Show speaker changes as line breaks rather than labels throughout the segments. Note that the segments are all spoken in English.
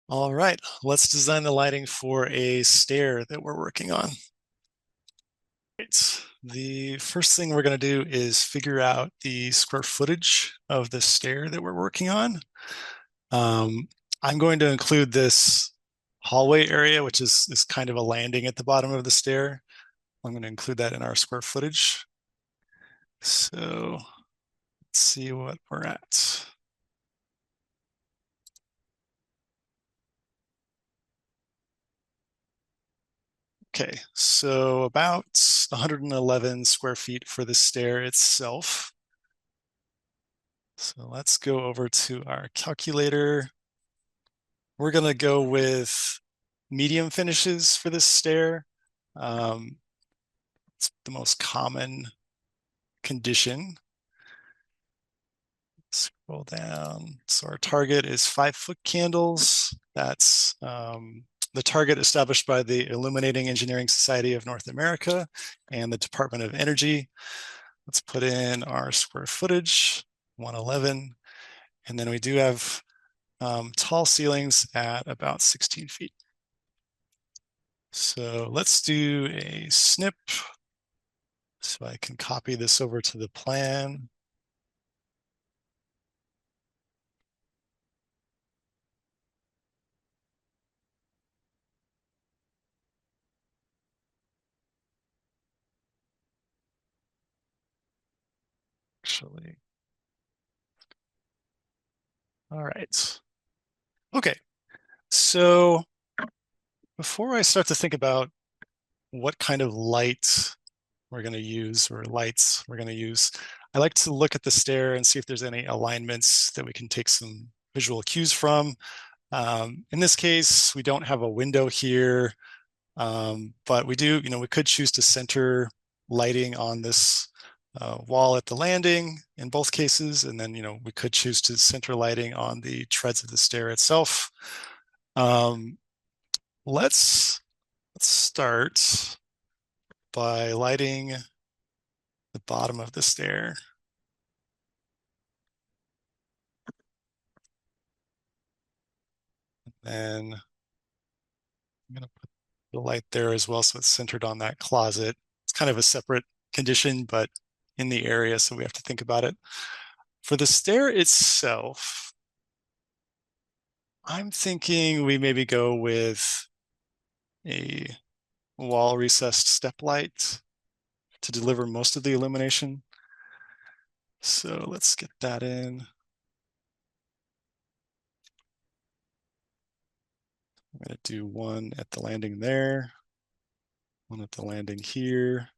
All right, let's design the lighting for a stair that we're working on. Right. The first thing we're going to do is figure out the square footage of the stair that we're working on. I'm going to include this hallway area, which is kind of a landing at the bottom of the stair. I'm going to include that in our square footage. So let's see what we're at. Okay, so about 111 square feet for the stair itself. So let's go over to our calculator. We're going to go with medium finishes for this stair. It's the most common condition. Scroll down. So our target is 5-foot candles. That's the target established by the Illuminating Engineering Society of North America and the Department of Energy. Let's put in our square footage, 111. And then we do have tall ceilings at about 16 feet. So let's do a snip so I can copy this over to the plan. Actually, all right. Okay, so before I start to think about what kind of light we're going to use or lights we're going to use, I like to look at the stair and see if there's any alignments that we can take some visual cues from. In this case, we don't have a window here, but we do, we could choose to center lighting on this wall at the landing in both cases. And then, we could choose to center lighting on the treads of the stair itself. Um, let's start by lighting the bottom of the stair. And I'm going to put the light there as well, so it's centered on that closet. It's kind of a separate condition, but in the area, so we have to think about it. For the stair itself, I'm thinking we maybe go with a wall recessed step light to deliver most of the illumination. So let's get that in. I'm going to do one at the landing there, one at the landing here.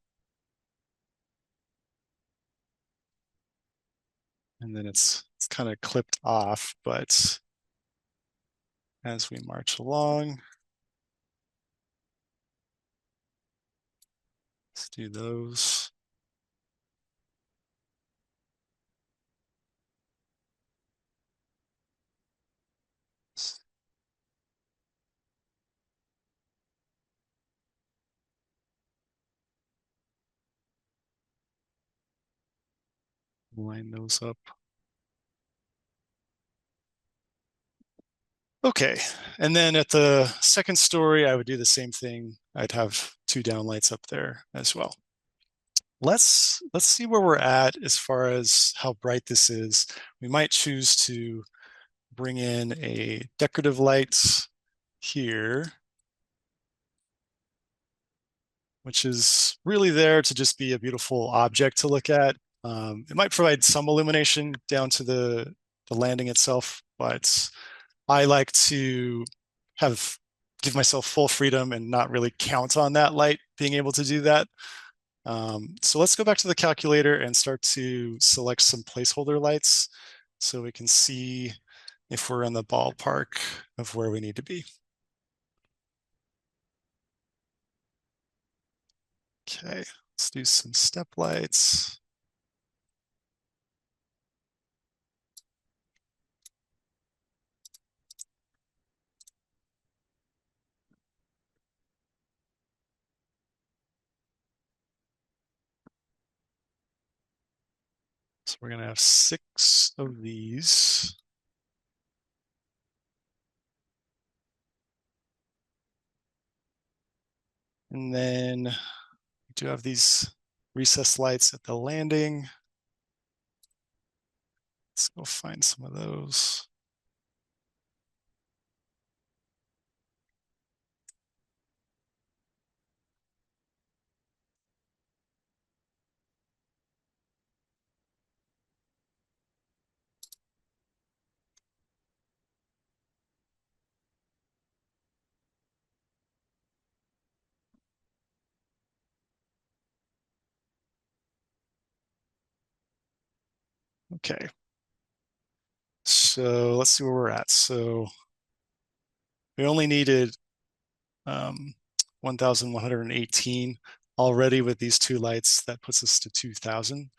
And then it's kind of clipped off, but as we march along, let's do those. Line those up. Okay, and then at the second story, I would do the same thing. I'd have two downlights up there as well. Let's see where we're at as far as how bright this is. We might choose to bring in a decorative light here, which is really there to just be a beautiful object to look at. It might provide some illumination down to the landing itself, but I like to give myself full freedom and not really count on that light being able to do that. So let's go back to the calculator and start to select some placeholder lights so we can see if we're in the ballpark of where we need to be. Okay, let's do some step lights. So we're gonna have 6 of these. And then we do have these recessed lights at the landing. Let's go find some of those. Okay. So let's see where we're at. So we only needed 1,118 already with these two lights. That puts us to 2,000.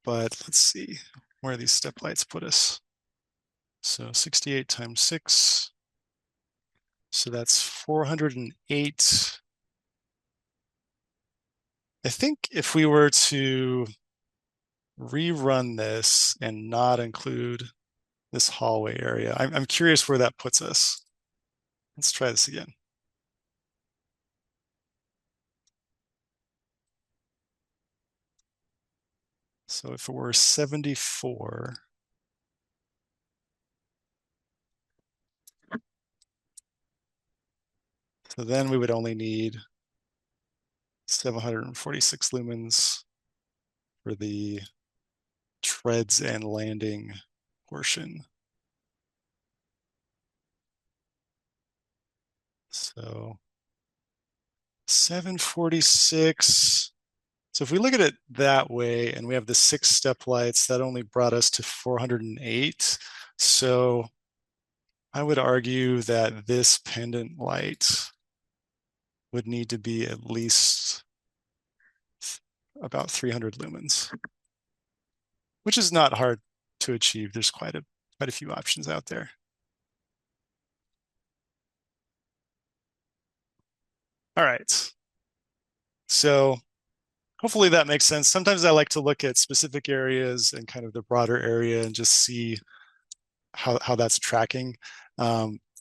But let's see where these step lights put us. So 68 times 6. So that's 408. I think if we were to rerun this and not include this hallway area, I'm curious where that puts us. Let's try this again. So if it were 74, so then we would only need 746 lumens for the treads and landing portion. So 746. So if we look at it that way, and we have the 6 step lights, that only brought us to 408. So I would argue that this pendant light would need to be at least about 300 lumens, which is not hard to achieve. There's quite a few options out there. All right. So hopefully that makes sense. Sometimes I like to look at specific areas and kind of the broader area and just see how that's tracking.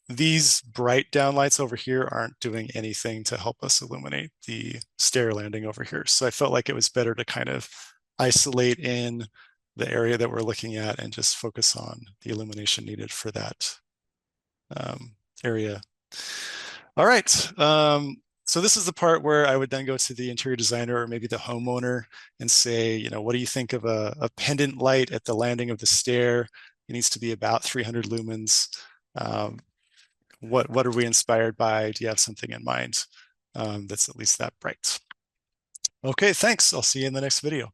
These bright downlights over here aren't doing anything to help us illuminate the stair landing over here. So I felt like it was better to kind of isolate in the area that we're looking at and just focus on the illumination needed for that area. All right. So this is the part where I would then go to the interior designer or maybe the homeowner and say, what do you think of a pendant light at the landing of the stair? It needs to be about 300 lumens. What are we inspired by? Do you have something in mind that's at least that bright? Okay, thanks. I'll see you in the next video.